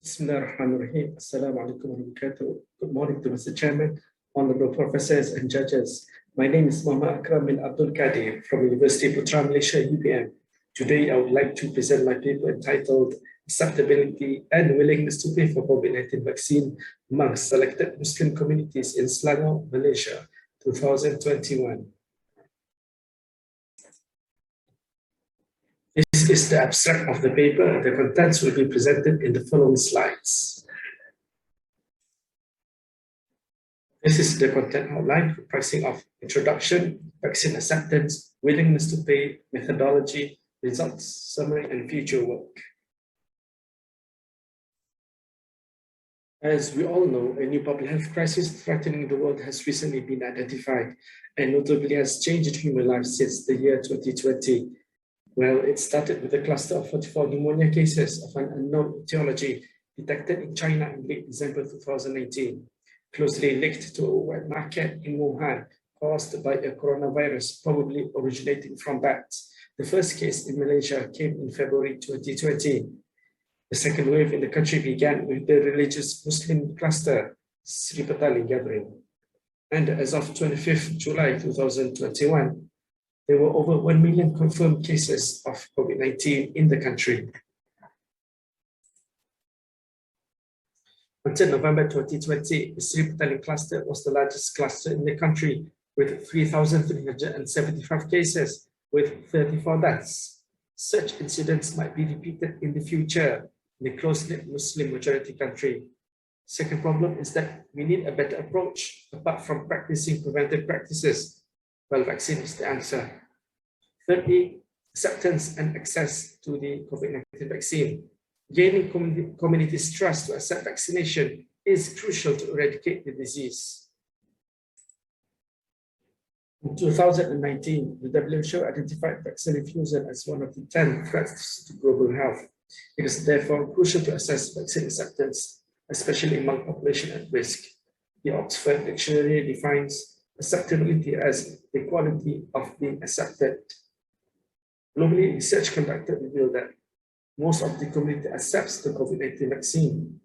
Bismillahirrahmanirrahim. Assalamu alaikum wa barakatuh. Good morning to Mr. Chairman, honorable professors and judges. My name is Muhammad Akram Abdul from Universiti Putra, Malaysia, UPM. Today, I would like to present my paper entitled Acceptability and Willingness to Pay for COVID-19 Vaccine among Selected Muslim Communities in Selangor, Malaysia, 2021. This is the abstract of the paper. The contents will be presented in the following slides. This is the content outline comprising of introduction, vaccine acceptance, willingness to pay, methodology, results, summary, and future work. As we all know, a new public health crisis threatening the world has recently been identified and notably has changed human lives since the year 2020. Well, it started with a cluster of 44 pneumonia cases of an unknown etiology detected in China in late December 2019, closely linked to a wet market in Wuhan caused by a coronavirus probably originating from bats. The first case in Malaysia came in February 2020. The second wave in the country began with the religious Muslim cluster, Fattah gathering. And as of 25th July 2021, there were over 1 million confirmed cases of COVID-19 in the country. Until November 2020, the Fattah cluster was the largest cluster in the country with 3,375 cases with 34 deaths. Such incidents might be repeated in the future in a close-knit Muslim majority country. Second problem is that we need a better approach apart from practicing preventive practices. Well, vaccine is the answer. Thirdly, acceptance and access to the COVID-19 vaccine. Gaining communities' trust to accept vaccination is crucial to eradicate the disease. In 2019, the WHO identified vaccine refusal as one of the 10 threats to global health. It is therefore crucial to assess vaccine acceptance, especially among population at risk. The Oxford Dictionary defines acceptability as the quality of being accepted. Globally, research conducted revealed that most of the community accepts the COVID-19 vaccine.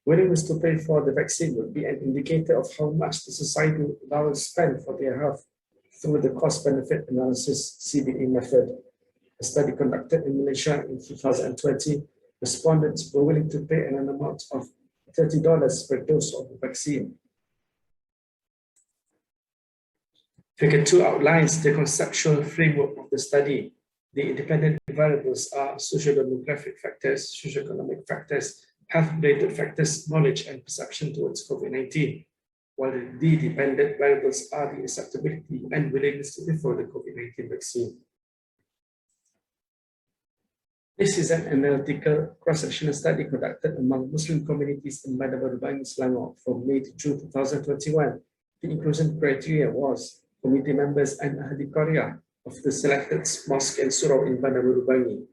Willingness to pay for the vaccine would be an indicator of how much the society will spend for their health through the cost-benefit analysis CBA method. A study conducted in Malaysia in 2020, respondents were willing to pay an amount of $30 per dose of the vaccine. Figure 2 outlines the conceptual framework of the study. The independent variables are socio-demographic factors, socio-economic factors, health-related factors, knowledge and perception towards COVID-19, while the dependent variables are the acceptability and willingness to pay for the COVID-19 vaccine. This is an analytical cross-sectional study conducted among Muslim communities in Bandar Baru, Selangor from May to June 2021. The inclusion criteria was committee members and Ahli Qaryah of the selected mosque and surau in Bandar Baru.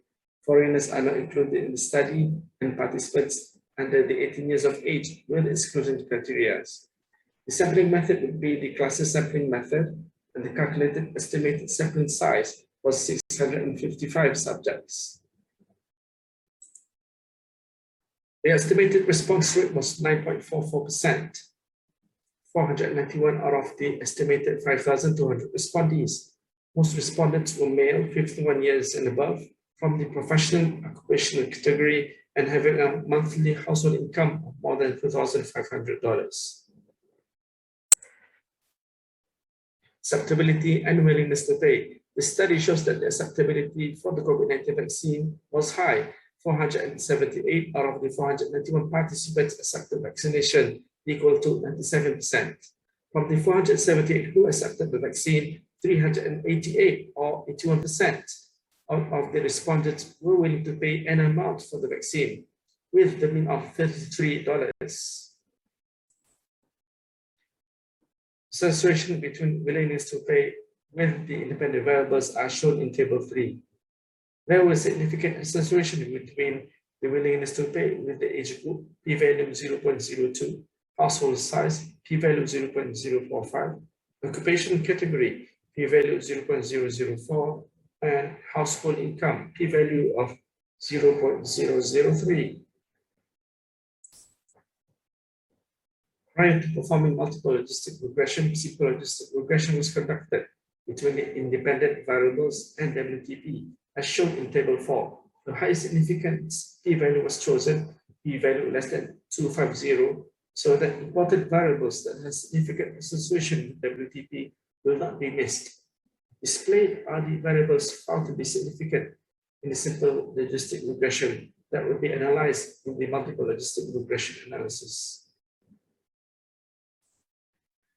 Foreigners are not included in the study, and participants under the 18 years of age were the exclusion criteria. The sampling method would be the cluster sampling method, and the calculated estimated sampling size was 655 subjects. The estimated response rate was 9.44%. 491 out of the estimated 5,200 respondees. Most respondents were male, 51 years and above, from the professional occupational category and having a monthly household income of more than $2,500. Acceptability and willingness to pay. The study shows that the acceptability for the COVID-19 vaccine was high. 478 out of the 491 participants accepted vaccination, equal to 97%. From the 478 who accepted the vaccine, 388 or 81% of the respondents were willing to pay an amount for the vaccine, with the mean of $33. Association between willingness to pay with the independent variables are shown in Table 3. There was significant association between the willingness to pay with the age group, p-value 0.02, household size, p-value 0.045, occupation category, p-value 0.004, and household income, p-value of 0.003. Prior to performing multiple logistic regression, simple logistic regression was conducted between the independent variables and WTP, as shown in Table 4. The highest significance p-value was chosen, p-value less than 250, so that important variables that have significant association with WTP will not be missed. Displayed are the variables found to be significant in the simple logistic regression that will be analyzed in the multiple logistic regression analysis.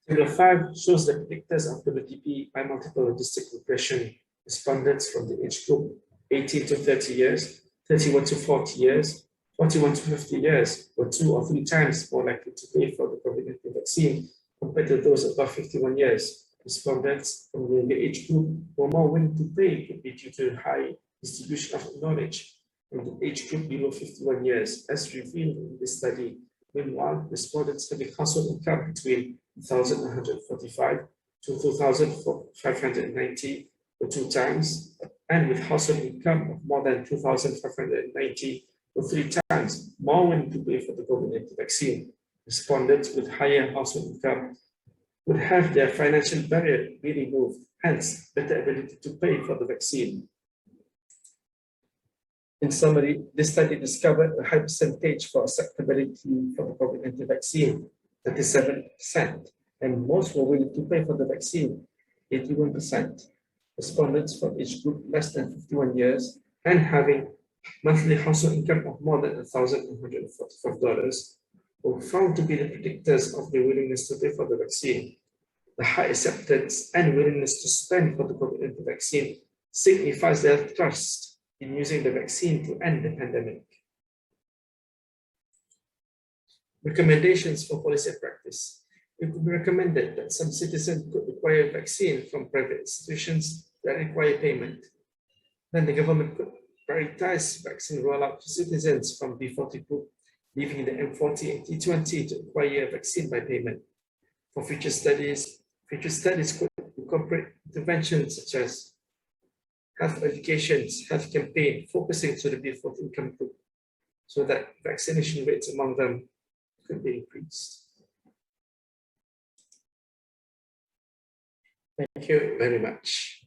Table 5 shows the predictors of WTP by multiple logistic regression. Respondents from the age group 18 to 30 years, 31 to 40 years, 41 to 50 years were 2 or 3 times more likely to pay for the COVID-19 vaccine compared to those above 51 years. Respondents from the younger age group were more willing to pay, could be due to high distribution of knowledge from the age group below 51 years, as revealed in this study. Meanwhile, respondents having household income between 1,145 to 2,590 were 2 times, and with household income of more than 2,590 were 3 times more willing to pay for the COVID-19 vaccine. Respondents with higher household income would have their financial barrier be removed, hence better ability to pay for the vaccine. In summary, this study discovered a high percentage for acceptability for the COVID-19 vaccine, 37%, and most were willing to pay for the vaccine, 81%. Respondents from age group less than 51 years and having monthly household income of more than $1,145 were found to be the predictors of the willingness to pay for the vaccine. The high acceptance and willingness to spend for the COVID-19 vaccine signifies their trust in using the vaccine to end the pandemic. Recommendations for policy and practice. It could be recommended that some citizens could require vaccine from private institutions that require payment. Then the government could prioritize vaccine rollout to citizens from B40 group, leaving the M40 and T20 to acquire vaccine by payment. For future studies could incorporate interventions such as health education, health campaign focusing to the B40 income group, so that vaccination rates among them could be increased. Thank you very much.